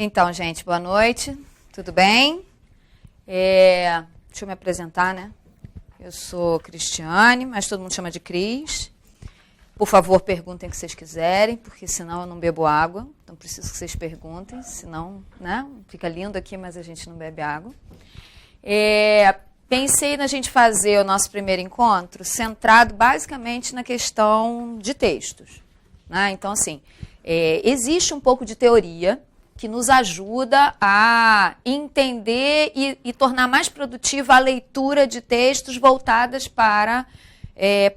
Então, gente, boa noite, tudo bem? Deixa eu me apresentar, né? Eu sou Cristiane, mas todo mundo chama de Cris. Por favor, perguntem o que vocês quiserem, porque senão eu não bebo água. Então, preciso que vocês perguntem, senão, né? Fica lindo aqui, mas a gente não bebe água. Pensei na gente fazer o nosso primeiro encontro centrado basicamente na questão de textos. Né? Então, assim, existe um pouco de teoria que nos ajuda a entender e tornar mais produtiva a leitura de textos voltadas para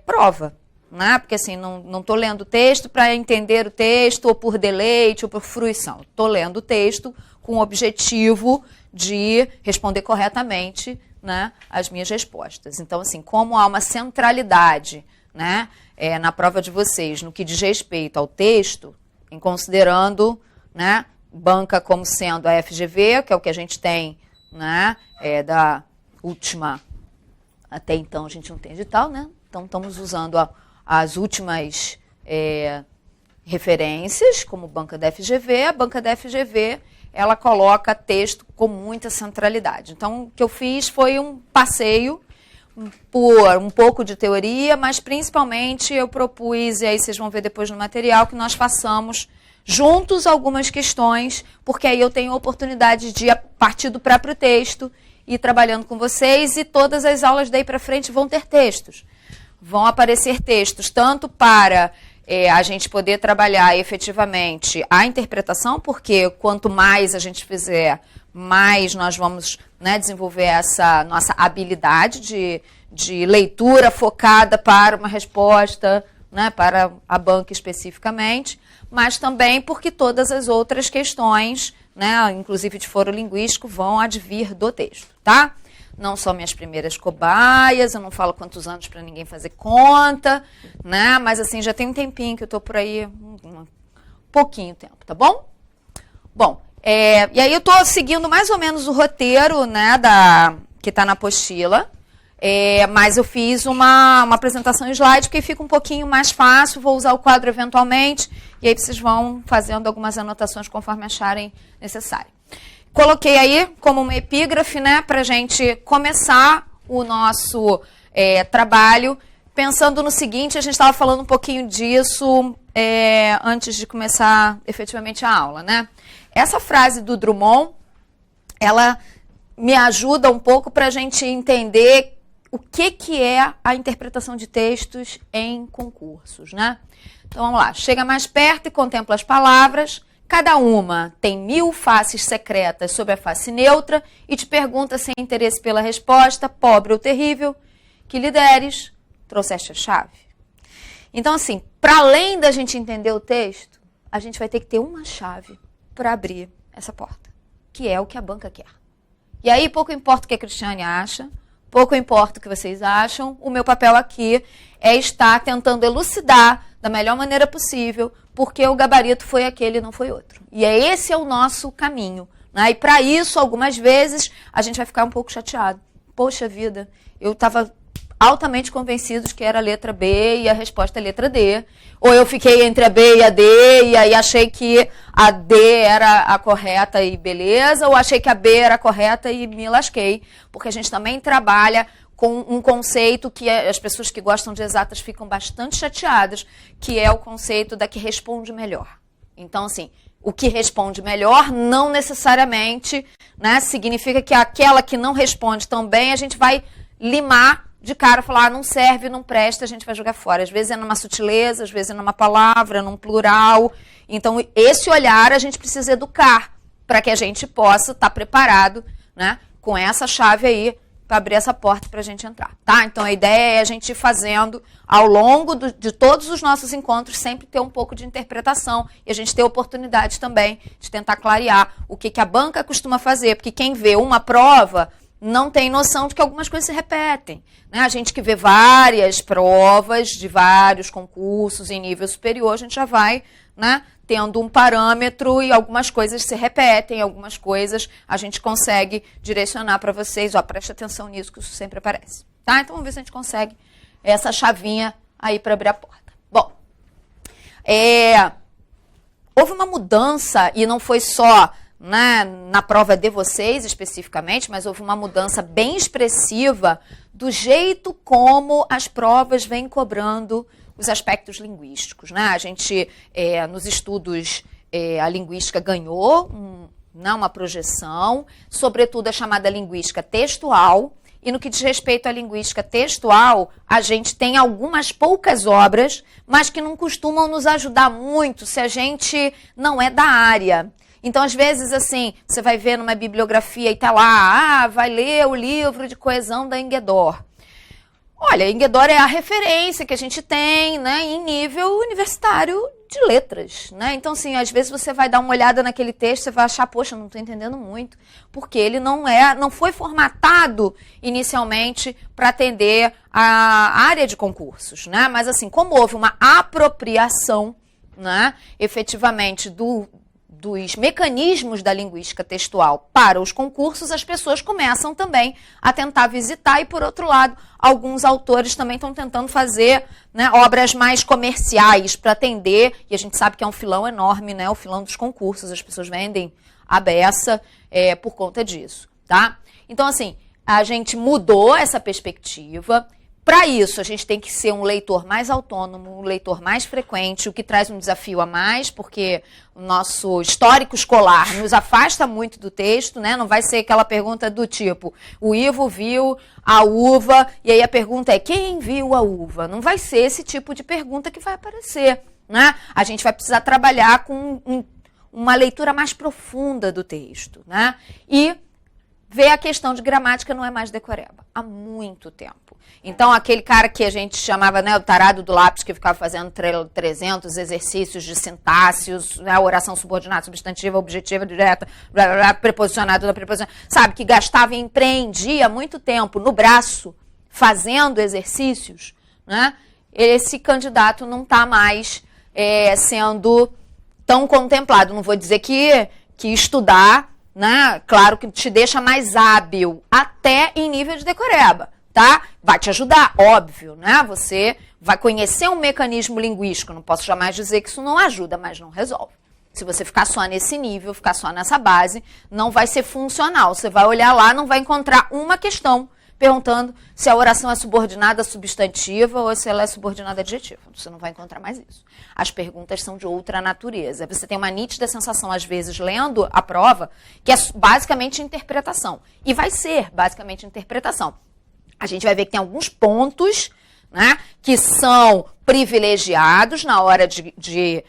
prova. Né? Porque assim, não estou lendo o texto para entender o texto, ou por deleite, ou por fruição. Estou lendo o texto com o objetivo de responder corretamente, né, as minhas respostas. Então, assim, como há uma centralidade, né, na prova de vocês no que diz respeito ao texto, em considerando, né, banca como sendo a FGV, que é o que a gente tem, né, da última, até então a gente não tem edital, né? Então estamos usando as últimas referências como banca da FGV. A banca da FGV, ela coloca texto com muita centralidade. Então, o que eu fiz foi um passeio por um pouco de teoria, mas principalmente eu propus, e aí vocês vão ver depois no material, que nós façamos juntos algumas questões, porque aí eu tenho a oportunidade de, a partir do próprio texto, ir trabalhando com vocês, e todas as aulas daí para frente vão ter textos. Vão aparecer textos tanto para a gente poder trabalhar efetivamente a interpretação, porque quanto mais a gente fizer, mais nós vamos, né, desenvolver essa nossa habilidade de leitura focada para uma resposta, né, para a banca especificamente, mas também porque todas as outras questões, né, inclusive de foro linguístico, vão advir do texto, tá? Não são minhas primeiras cobaias, eu não falo quantos anos para ninguém fazer conta, né? Mas assim, já tem um tempinho que eu estou por aí, um pouquinho tempo, tá bom? Bom, e aí eu estou seguindo mais ou menos o roteiro, né, que está na apostila, mas eu fiz uma apresentação em slide, porque fica um pouquinho mais fácil, vou usar o quadro eventualmente, e aí vocês vão fazendo algumas anotações conforme acharem necessário. Coloquei aí como uma epígrafe, né, para a gente começar o nosso trabalho, pensando no seguinte, a gente estava falando um pouquinho disso antes de começar efetivamente a aula, né? Essa frase do Drummond, ela me ajuda um pouco para a gente entender o que é a interpretação de textos em concursos, né? Então, vamos lá. Chega mais perto e contempla as palavras. Cada uma tem 1000 faces secretas sobre a face neutra e te pergunta sem interesse pela resposta, pobre ou terrível, que lhe deres, trouxeste a chave. Então, assim, para além da gente entender o texto, a gente vai ter que ter uma chave para abrir essa porta, que é o que a banca quer. E aí, pouco importa o que a Cristiane acha, pouco importa o que vocês acham, o meu papel aqui é estar tentando elucidar da melhor maneira possível, porque o gabarito foi aquele e não foi outro. E esse é o nosso caminho. Né? E para isso, algumas vezes, a gente vai ficar um pouco chateado. Poxa vida, eu estava altamente convencido de que era a letra B e a resposta é a letra D. Ou eu fiquei entre a B e a D e aí achei que a D era a correta e beleza, ou achei que a B era a correta e me lasquei. Porque a gente também trabalha com um conceito que as pessoas que gostam de exatas ficam bastante chateadas, que é o conceito da que responde melhor. Então, assim, o que responde melhor não necessariamente, né, significa que aquela que não responde tão bem, a gente vai limar de cara, falar, não serve, não presta, a gente vai jogar fora. Às vezes é numa sutileza, às vezes é numa palavra, num plural. Então, esse olhar a gente precisa educar para que a gente possa estar preparado, né, com essa chave aí, para abrir essa porta para a gente entrar, tá? Então, a ideia é a gente ir fazendo, ao longo de todos os nossos encontros, sempre ter um pouco de interpretação e a gente ter oportunidade também de tentar clarear o que a banca costuma fazer, porque quem vê uma prova não tem noção de que algumas coisas se repetem. Né? A gente que vê várias provas de vários concursos em nível superior, a gente já vai, né, tendo um parâmetro e algumas coisas se repetem, algumas coisas a gente consegue direcionar para vocês, ó, preste atenção nisso, que isso sempre aparece. Tá? Então, vamos ver se a gente consegue essa chavinha aí para abrir a porta. Bom, houve uma mudança, e não foi só né, na prova de vocês especificamente, mas houve uma mudança bem expressiva do jeito como as provas vêm cobrando os aspectos linguísticos, né? A gente, nos estudos, a linguística ganhou uma projeção, sobretudo a chamada linguística textual, e no que diz respeito à linguística textual, a gente tem algumas poucas obras, mas que não costumam nos ajudar muito se a gente não é da área. Então, às vezes, assim, você vai ver numa bibliografia e tá lá, vai ler o livro de coesão da Enguedor. Olha, Enguedor é a referência que a gente tem, né, em nível universitário de letras, né? Então, assim, às vezes você vai dar uma olhada naquele texto, você vai achar, poxa, não estou entendendo muito, porque ele não foi formatado inicialmente para atender a área de concursos, né? Mas, assim, como houve uma apropriação, né, efetivamente dos mecanismos da linguística textual para os concursos, as pessoas começam também a tentar visitar e, por outro lado, alguns autores também estão tentando fazer, né, obras mais comerciais para atender, e a gente sabe que é um filão enorme, né, o filão dos concursos, as pessoas vendem a beça por conta disso, tá? Então, assim, a gente mudou essa perspectiva. Para isso, a gente tem que ser um leitor mais autônomo, um leitor mais frequente, o que traz um desafio a mais, porque o nosso histórico escolar nos afasta muito do texto, né? Não vai ser aquela pergunta do tipo, o Ivo viu a uva, e aí a pergunta é, quem viu a uva? Não vai ser esse tipo de pergunta que vai aparecer, né? A gente vai precisar trabalhar com uma leitura mais profunda do texto, né? E ver a questão de gramática não é mais decoreba, há muito tempo. Então, aquele cara que a gente chamava, né, o tarado do lápis, que ficava fazendo 300 exercícios de sintáxis, né, oração subordinada, substantiva, objetiva, direta, blá, blá, blá, preposicionado, preposição, sabe, que gastava e empreendia muito tempo no braço, fazendo exercícios, né, esse candidato não está mais sendo tão contemplado. Não vou dizer que estudar, né, claro que te deixa mais hábil, até em nível de decoreba, tá? Vai te ajudar, óbvio, né? Você vai conhecer um mecanismo linguístico, não posso jamais dizer que isso não ajuda, mas não resolve. Se você ficar só nesse nível, ficar só nessa base, não vai ser funcional. Você vai olhar lá, não vai encontrar uma questão perguntando se a oração é subordinada substantiva ou se ela é subordinada adjetiva. Você não vai encontrar mais isso. As perguntas são de outra natureza. Você tem uma nítida sensação, às vezes, lendo a prova, que é basicamente interpretação. E vai ser basicamente interpretação. A gente vai ver que tem alguns pontos, né, que são privilegiados na hora de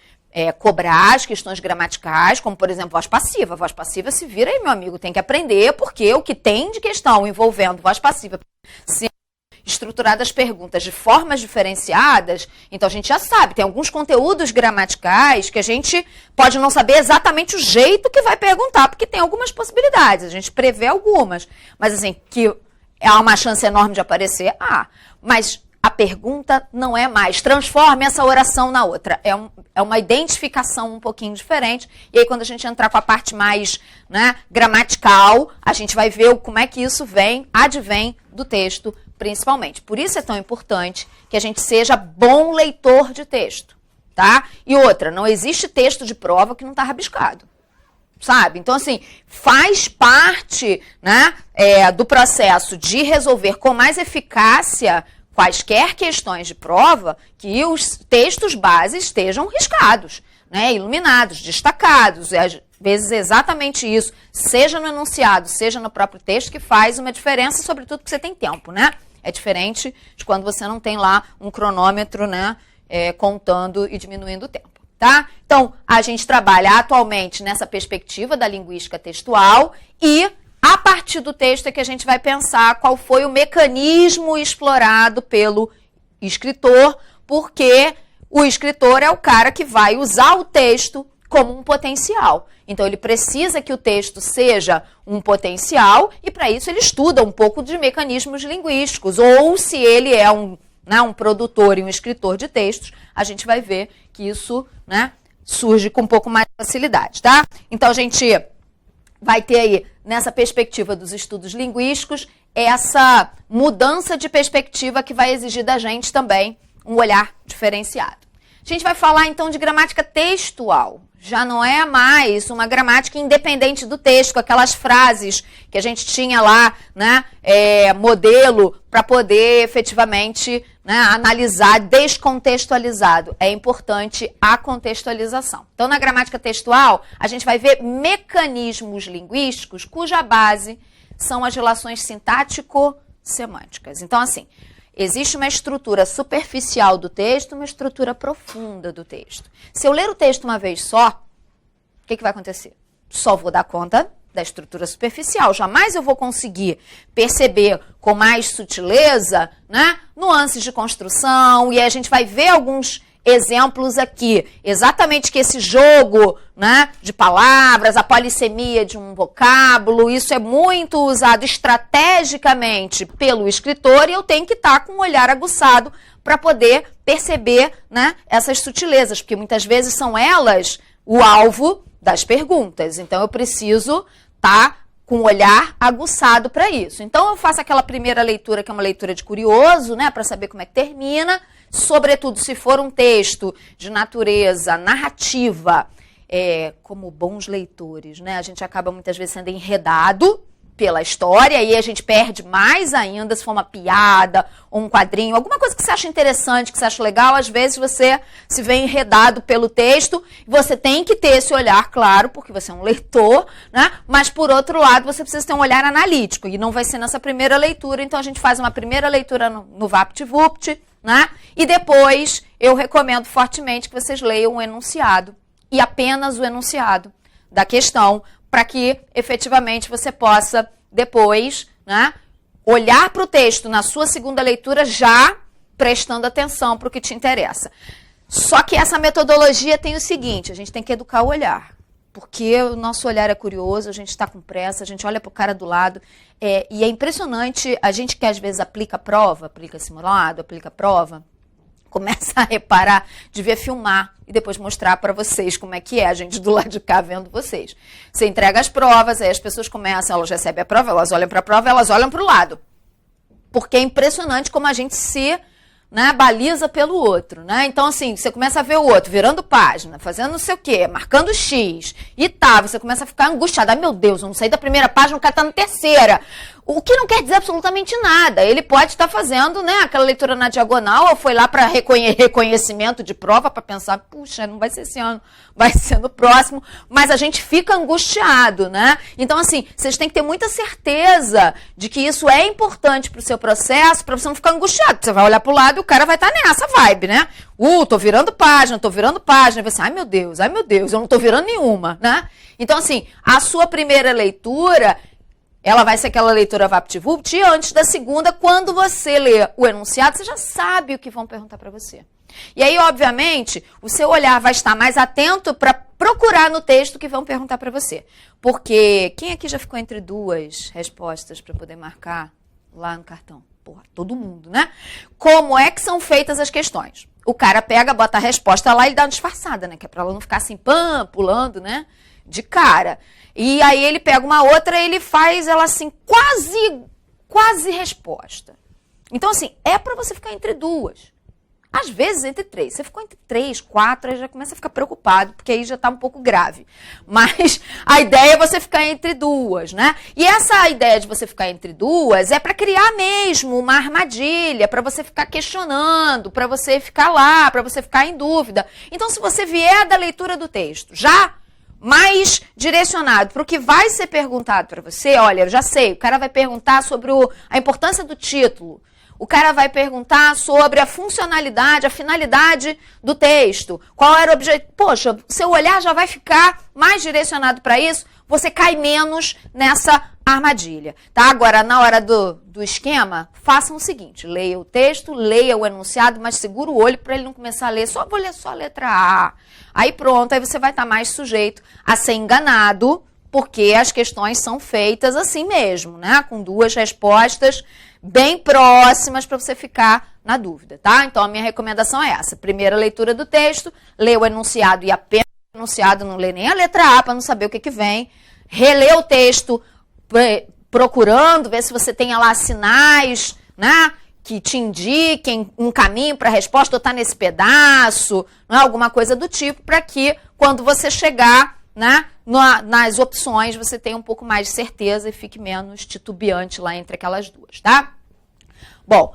cobrar as questões gramaticais, como, por exemplo, voz passiva. Voz passiva se vira aí, meu amigo, tem que aprender, porque o que tem de questão envolvendo voz passiva, se estruturadas perguntas de formas diferenciadas, então a gente já sabe, tem alguns conteúdos gramaticais que a gente pode não saber exatamente o jeito que vai perguntar, porque tem algumas possibilidades, a gente prevê algumas, mas assim, que há uma chance enorme de aparecer, mas a pergunta não é mais, transforme essa oração na outra. É uma identificação um pouquinho diferente. E aí, quando a gente entrar com a parte mais, né, gramatical, a gente vai ver como é que isso advém do texto, principalmente. Por isso é tão importante que a gente seja bom leitor de texto, tá? E outra, não existe texto de prova que não está rabiscado. Sabe? Então, assim, faz parte, né, do processo de resolver com mais eficácia quaisquer questões de prova, que os textos base estejam riscados, né, iluminados, destacados. E às vezes é exatamente isso, seja no enunciado, seja no próprio texto, que faz uma diferença, sobretudo porque você tem tempo, né? É diferente de quando você não tem lá um cronômetro, né, contando e diminuindo o tempo. Tá? Então, a gente trabalha atualmente nessa perspectiva da linguística textual e, a partir do texto, é que a gente vai pensar qual foi o mecanismo explorado pelo escritor, porque o escritor é o cara que vai usar o texto como um potencial. Então, ele precisa que o texto seja um potencial e, para isso, ele estuda um pouco de mecanismos linguísticos. Ou, se ele é um produtor e um escritor de textos, a gente vai ver que isso, né, surge com um pouco mais de facilidade, tá? Então, a gente vai ter aí, nessa perspectiva dos estudos linguísticos, essa mudança de perspectiva que vai exigir da gente também um olhar diferenciado. A gente vai falar, então, de gramática textual. já não é mais uma gramática independente do texto, com aquelas frases que a gente tinha lá, né, modelo, para poder efetivamente, né, analisar descontextualizado. É importante a contextualização. Então, na gramática textual, a gente vai ver mecanismos linguísticos cuja base são as relações sintático-semânticas. Então, assim, existe uma estrutura superficial do texto, uma estrutura profunda do texto. Se eu ler o texto uma vez só, o que vai acontecer? Só vou dar conta da estrutura superficial. Jamais eu vou conseguir perceber com mais sutileza, né, nuances de construção, e a gente vai ver alguns exemplos aqui. Exatamente que esse jogo, né, de palavras, a polissemia de um vocábulo, isso é muito usado estrategicamente pelo escritor e eu tenho que estar com um olhar aguçado para poder perceber, né, essas sutilezas, porque muitas vezes são elas o alvo das perguntas. Então, eu preciso estar com um olhar aguçado para isso. Então, eu faço aquela primeira leitura, que é uma leitura de curioso, né, para saber como é que termina. Sobretudo, se for um texto de natureza narrativa, como bons leitores, né, a gente acaba muitas vezes sendo enredado pela história e a gente perde mais ainda se for uma piada ou um quadrinho, alguma coisa que você acha interessante, que você acha legal, às vezes você se vê enredado pelo texto, você tem que ter esse olhar, claro, porque você é um leitor, né? Mas por outro lado, você precisa ter um olhar analítico e não vai ser nessa primeira leitura, então a gente faz uma primeira leitura no VaptVupt, né? E depois eu recomendo fortemente que vocês leiam o enunciado e apenas o enunciado da questão, para que efetivamente você possa depois, né, olhar para o texto na sua segunda leitura já prestando atenção para o que te interessa. Só que essa metodologia tem o seguinte, a gente tem que educar o olhar, porque o nosso olhar é curioso, a gente está com pressa, a gente olha para o cara do lado, e é impressionante, a gente que às vezes aplica prova, aplica simulado, aplica prova, começa a reparar, devia filmar e depois mostrar para vocês como é que é, a gente do lado de cá vendo vocês. Você entrega as provas, aí as pessoas começam, elas recebem a prova, elas olham para a prova, elas olham para o lado. Porque é impressionante como a gente se, né, baliza pelo outro, né? Então, assim, você começa a ver o outro virando página, fazendo não sei o quê, marcando X e tá, você começa a ficar angustiado. Ai, meu Deus, eu não saí da primeira página, o cara tá na terceira. O que não quer dizer absolutamente nada. Ele pode estar fazendo, né, aquela leitura na diagonal, ou foi lá para reconhecimento de prova, para pensar, puxa, não vai ser esse ano, vai ser no próximo, mas a gente fica angustiado, né? Então, assim, vocês têm que ter muita certeza de que isso é importante para o seu processo, para você não ficar angustiado. Você vai olhar para o lado e o cara vai estar nessa vibe, né? Tô virando página, e você, ai meu Deus, eu não tô virando nenhuma, né? Então, assim, a sua primeira leitura, ela vai ser aquela leitura VaptVupt, e antes da segunda, quando você lê o enunciado, você já sabe o que vão perguntar para você. E aí, obviamente, o seu olhar vai estar mais atento para procurar no texto o que vão perguntar para você. Porque quem aqui já ficou entre duas respostas para poder marcar lá no cartão? Porra, todo mundo, né? Como é que são feitas as questões? O cara pega, bota a resposta lá e dá uma disfarçada, né? Que é para ela não ficar assim, pulando, né? De cara. E aí ele pega uma outra e ele faz ela assim, quase resposta. Então, assim, é para você ficar entre duas. Às vezes entre três. Você ficou entre 3, 4, aí já começa a ficar preocupado, porque aí já está um pouco grave. Mas a ideia é você ficar entre duas, né? E essa ideia de você ficar entre duas é para criar mesmo uma armadilha, para você ficar questionando, para você ficar lá, para você ficar em dúvida. Então, se você vier da leitura do texto já mais direcionado para o que vai ser perguntado para você, olha, eu já sei, o cara vai perguntar sobre a importância do título, o cara vai perguntar sobre a funcionalidade, a finalidade do texto, qual era o objetivo. Poxa, seu olhar já vai ficar mais direcionado para isso, você cai menos nessa armadilha, tá? Agora, na hora do esquema, façam o seguinte, leia o texto, leia o enunciado, mas segura o olho para ele não começar a ler, vou ler só a letra A. Aí pronto, aí você vai estar mais sujeito a ser enganado, porque as questões são feitas assim mesmo, né? Com duas respostas bem próximas para você ficar na dúvida, tá? Então, a minha recomendação é essa. Primeira leitura do texto, lê o enunciado e apenas o enunciado, não lê nem a letra A para não saber o que vem. Relê o texto procurando, ver se você tem lá sinais, né? que te indiquem um caminho para a resposta, ou está nesse pedaço, não é? Alguma coisa do tipo, para que quando você chegar, né, nas opções, você tenha um pouco mais de certeza e fique menos titubeante lá entre aquelas duas, tá? Bom,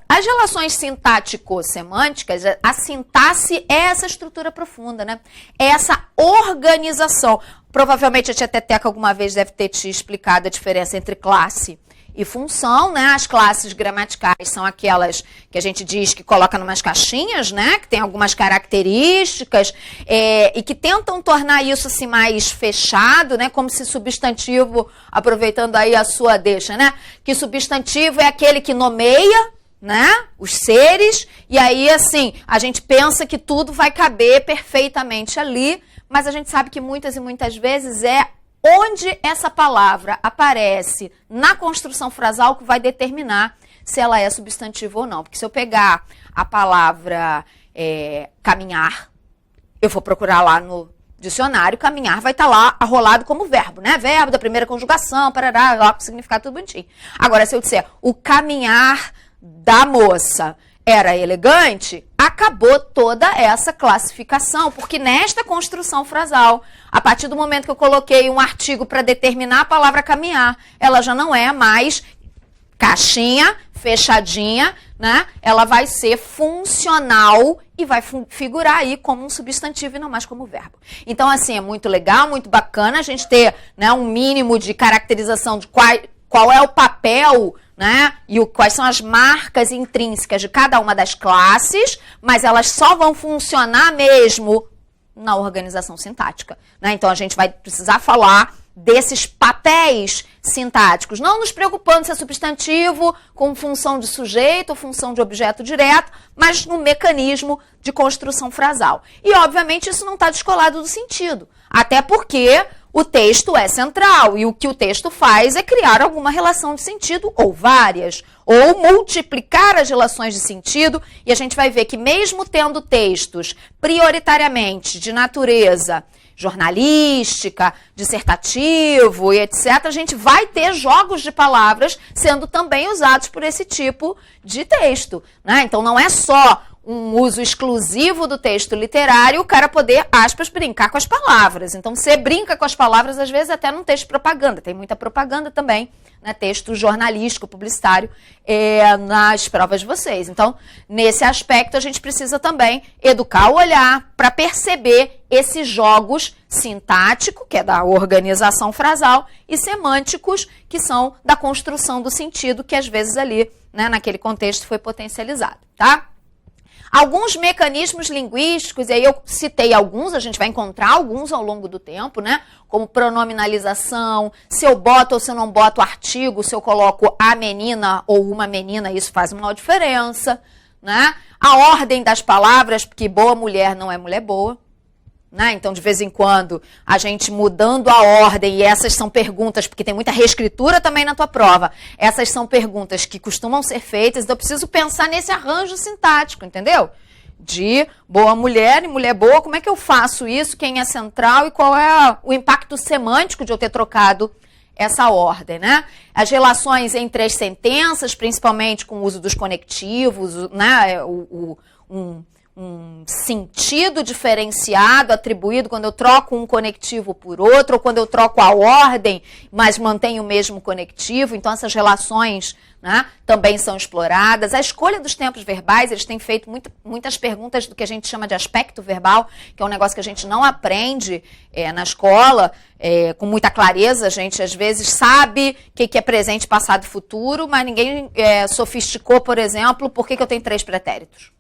as relações sintático-semânticas, a sintaxe é essa estrutura profunda, né? É essa organização. Provavelmente a tia Teteca alguma vez deve ter te explicado a diferença entre classe e função, né? As classes gramaticais são aquelas que a gente diz que coloca numas caixinhas, né? Que tem algumas características e que tentam tornar isso assim mais fechado, né? Como se substantivo, aproveitando aí a sua deixa, né? Que substantivo é aquele que nomeia, né? Os seres, e aí assim, a gente pensa que tudo vai caber perfeitamente ali, mas a gente sabe que muitas e muitas vezes é onde essa palavra aparece na construção frasal que vai determinar se ela é substantivo ou não. Porque se eu pegar a palavra caminhar, eu vou procurar lá no dicionário, caminhar vai estar lá arrolado como verbo, né? Verbo da primeira conjugação, parará, lá com significado tudo bonitinho. Agora, se eu disser o caminhar da moça era elegante, acabou toda essa classificação, porque nesta construção frasal, a partir do momento que eu coloquei um artigo para determinar a palavra caminhar, ela já não é mais caixinha, fechadinha, né? Ela vai ser funcional e vai figurar aí como um substantivo e não mais como verbo. Então, assim, é muito legal, muito bacana a gente ter, né, um mínimo de caracterização de qual é o papel, né? E quais são as marcas intrínsecas de cada uma das classes, mas elas só vão funcionar mesmo na organização sintática, né? Então a gente vai precisar falar desses papéis sintáticos, não nos preocupando se é substantivo com função de sujeito ou função de objeto direto, mas no mecanismo de construção frasal. E obviamente isso não está descolado do sentido, até porque o texto é central e o que o texto faz é criar alguma relação de sentido ou várias, ou multiplicar as relações de sentido, e a gente vai ver que mesmo tendo textos prioritariamente de natureza jornalística, dissertativo e etc., a gente vai ter jogos de palavras sendo também usados por esse tipo de texto, né? Então não é só um uso exclusivo do texto literário, o cara poder, aspas, brincar com as palavras. Então, você brinca com as palavras, às vezes, até num texto de propaganda. Tem muita propaganda também, né? Texto jornalístico, publicitário, nas provas de vocês. Então, nesse aspecto, a gente precisa também educar o olhar para perceber esses jogos sintático, que é da organização frasal, e semânticos, que são da construção do sentido, que às vezes ali, né, naquele contexto, foi potencializado, tá? Alguns mecanismos linguísticos, e aí eu citei alguns, a gente vai encontrar alguns ao longo do tempo, né? Como pronominalização, se eu boto ou se eu não boto artigo, se eu coloco a menina ou uma menina, isso faz uma diferença, né? A ordem das palavras, porque boa mulher não é mulher boa, né? Então, de vez em quando, a gente mudando a ordem, e essas são perguntas, porque tem muita reescritura também na tua prova, essas são perguntas que costumam ser feitas, então eu preciso pensar nesse arranjo sintático, entendeu? De boa mulher e mulher boa, como é que eu faço isso, quem é central e qual é o impacto semântico de eu ter trocado essa ordem, né? As relações entre as sentenças, principalmente com o uso dos conectivos, né? Um sentido diferenciado atribuído quando eu troco um conectivo por outro, ou quando eu troco a ordem, mas mantenho o mesmo conectivo. Então, essas relações, né, também são exploradas. A escolha dos tempos verbais, eles têm feito muitas perguntas do que a gente chama de aspecto verbal, que é um negócio que a gente não aprende na escola com muita clareza. A gente, às vezes, sabe o que é presente, passado e futuro, mas ninguém sofisticou, por exemplo, por que eu tenho 3 pretéritos.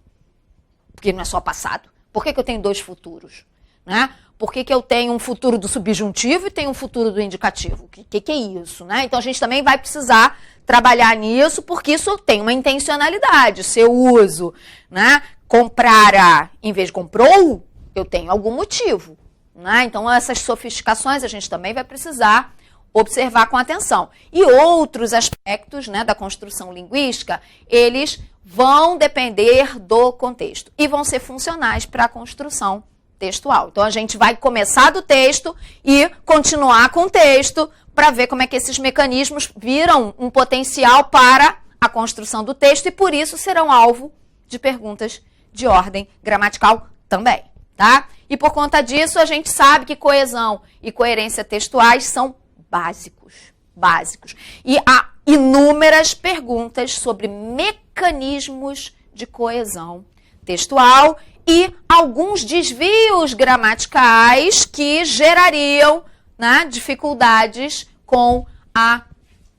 Porque não é só passado. Por que eu tenho 2 futuros? Né? Por que eu tenho um futuro do subjuntivo e tenho um futuro do indicativo? O que é isso? Né? Então, a gente também vai precisar trabalhar nisso, porque isso tem uma intencionalidade. Se eu uso, né, comprar em vez de comprou, eu tenho algum motivo. Né? Então, essas sofisticações a gente também vai precisar observar com atenção. E outros aspectos, né, da construção linguística, eles vão depender do contexto e vão ser funcionais para a construção textual. Então, a gente vai começar do texto e continuar com o texto para ver como é que esses mecanismos viram um potencial para a construção do texto e, por isso, serão alvo de perguntas de ordem gramatical também, tá? E por conta disso, a gente sabe que coesão e coerência textuais são básicos. E há inúmeras perguntas sobre mecanismos de coesão textual e alguns desvios gramaticais que gerariam, né, dificuldades com a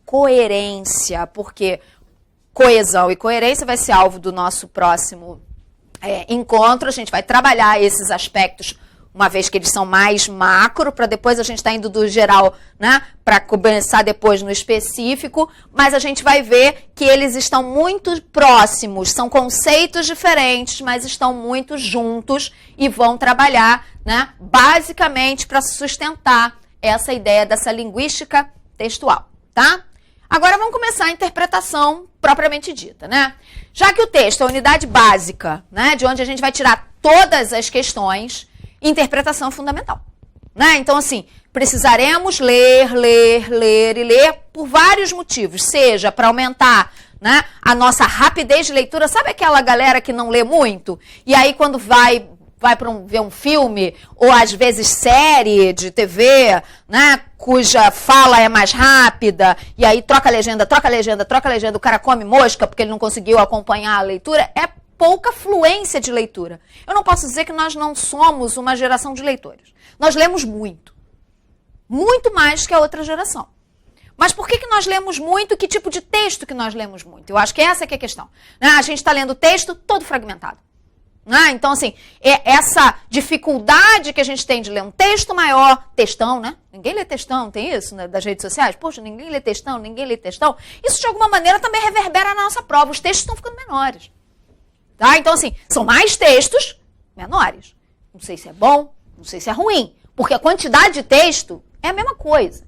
coerência, porque coesão e coerência vai ser alvo do nosso próximo encontro. A gente vai trabalhar esses aspectos, uma vez que eles são mais macro, para depois a gente estar indo do geral, né, para começar depois no específico, mas a gente vai ver que eles estão muito próximos, são conceitos diferentes, mas estão muito juntos e vão trabalhar, né, basicamente para sustentar essa ideia dessa linguística textual, tá? Agora vamos começar a interpretação propriamente dita, né? Já que o texto é a unidade básica, né, de onde a gente vai tirar todas as questões, interpretação fundamental, né? Então, assim, precisaremos ler por vários motivos, seja para aumentar, né, a nossa rapidez de leitura. Sabe aquela galera que não lê muito? E aí, quando vai para ver um filme, ou às vezes série de TV, né, cuja fala é mais rápida, e aí troca a legenda, o cara come mosca porque ele não conseguiu acompanhar a leitura, é pouca fluência de leitura. Eu não posso dizer que nós não somos uma geração de leitores. Nós lemos muito. Muito mais que a outra geração. Mas por que nós lemos muito? Que tipo de texto que nós lemos muito? Eu acho que essa que é a questão. A gente está lendo texto todo fragmentado. Então, assim, essa dificuldade que a gente tem de ler um texto maior, textão, né? Ninguém lê textão, tem isso, né, das redes sociais? Poxa, ninguém lê textão. Isso, de alguma maneira, também reverbera na nossa prova. Os textos estão ficando menores. Tá? Então, assim, são mais textos menores. Não sei se é bom, não sei se é ruim, porque a quantidade de texto é a mesma coisa.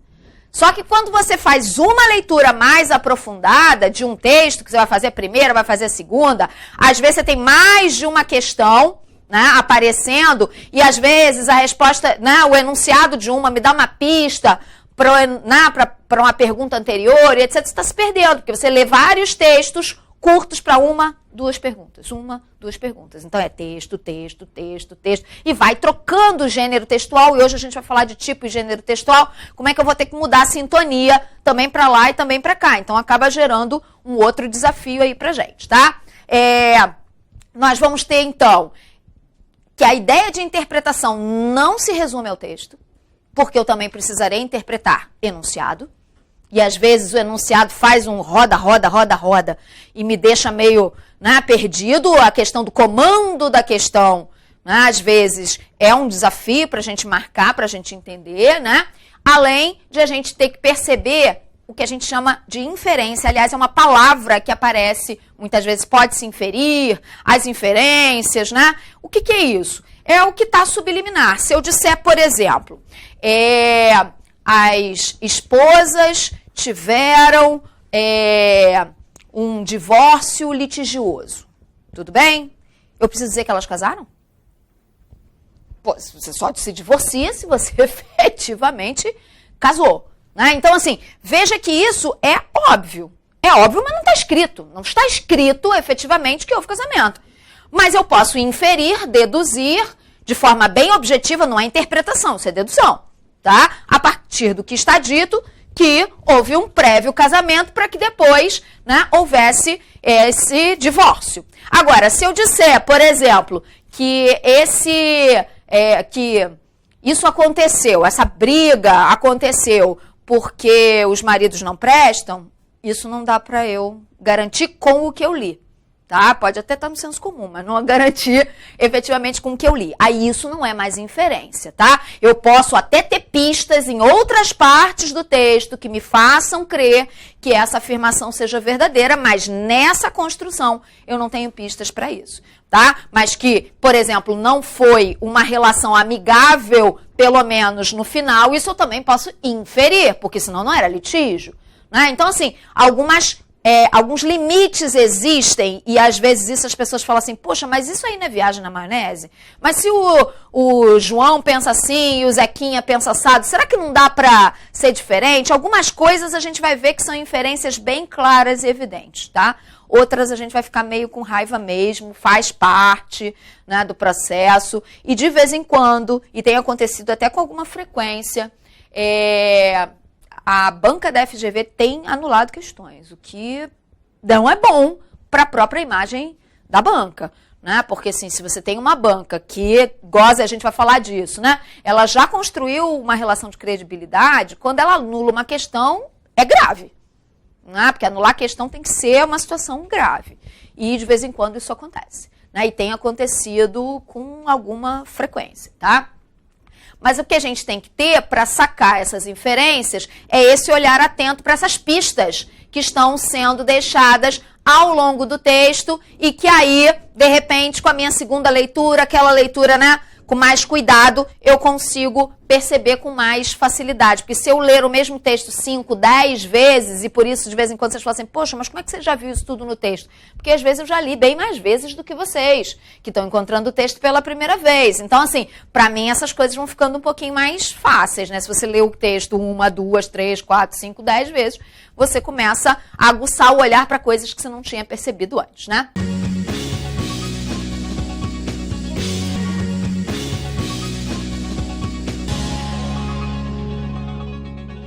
Só que quando você faz uma leitura mais aprofundada de um texto, que você vai fazer a primeira, vai fazer a segunda, às vezes você tem mais de uma questão, né, aparecendo, e às vezes a resposta, né, o enunciado de uma me dá uma pista para uma pergunta anterior, e etc. Você está se perdendo, porque você lê vários textos curtos para duas perguntas. Então é texto, e vai trocando o gênero textual, e hoje a gente vai falar de tipo e gênero textual, como é que eu vou ter que mudar a sintonia também para lá e também para cá. Então acaba gerando um outro desafio aí pra gente, tá? Nós vamos ter, então, que a ideia de interpretação não se resume ao texto, porque eu também precisarei interpretar enunciado. E às vezes o enunciado faz um roda, e me deixa meio, né, perdido. A questão do comando da questão, né, às vezes é um desafio para a gente marcar, para a gente entender, né? Além de a gente ter que perceber o que a gente chama de inferência. Aliás, é uma palavra que aparece, muitas vezes pode se inferir, as inferências, né? O que é isso? É o que está subliminar. Se eu disser, por exemplo, as esposas tiveram um divórcio litigioso. Tudo bem? Eu preciso dizer que elas casaram? Pô, você só se divorcia se você efetivamente casou. Né? Então, assim, veja que isso é óbvio. É óbvio, mas não está escrito. Não está escrito efetivamente que houve casamento. Mas eu posso inferir, deduzir, de forma bem objetiva, não é interpretação, isso é dedução. Tá? A partir do que está dito, que houve um prévio casamento para que depois, né, houvesse esse divórcio. Agora, se eu disser, por exemplo, que que isso aconteceu, essa briga aconteceu porque os maridos não prestam, isso não dá para eu garantir com o que eu li. Tá? Pode até estar no senso comum, mas não garantir efetivamente com o que eu li. Aí isso não é mais inferência, tá? Eu posso até ter pistas em outras partes do texto que me façam crer que essa afirmação seja verdadeira, mas nessa construção eu não tenho pistas para isso, tá? Mas que, por exemplo, não foi uma relação amigável, pelo menos no final, isso eu também posso inferir, porque senão não era litígio, né? Então, assim, algumas alguns limites existem, e às vezes isso as pessoas falam assim, poxa, mas isso aí não é viagem na maionese? Mas se o João pensa assim e o Zequinha pensa assado, será que não dá para ser diferente? Algumas coisas a gente vai ver que são inferências bem claras e evidentes, tá? Outras a gente vai ficar meio com raiva mesmo, faz parte, né, do processo, e de vez em quando, e tem acontecido até com alguma frequência, a banca da FGV tem anulado questões, o que não é bom para a própria imagem da banca, né? Porque assim, se você tem uma banca que goza, a gente vai falar disso, né? Ela já construiu uma relação de credibilidade, quando ela anula uma questão, é grave, né? Porque anular a questão tem que ser uma situação grave. E de vez em quando isso acontece, né? E tem acontecido com alguma frequência, tá? Mas o que a gente tem que ter para sacar essas inferências é esse olhar atento para essas pistas que estão sendo deixadas ao longo do texto e que aí, de repente, com a minha segunda leitura, aquela leitura, né, com mais cuidado, eu consigo perceber com mais facilidade. Porque se eu ler o mesmo texto 5, 10 vezes, e por isso de vez em quando vocês falam assim, poxa, mas como é que você já viu isso tudo no texto? Porque às vezes eu já li bem mais vezes do que vocês, que estão encontrando o texto pela primeira vez. Então, assim, para mim essas coisas vão ficando um pouquinho mais fáceis, né? Se você lê o texto 1, 2, 3, 4, 5, 10 vezes, você começa a aguçar o olhar para coisas que você não tinha percebido antes, né?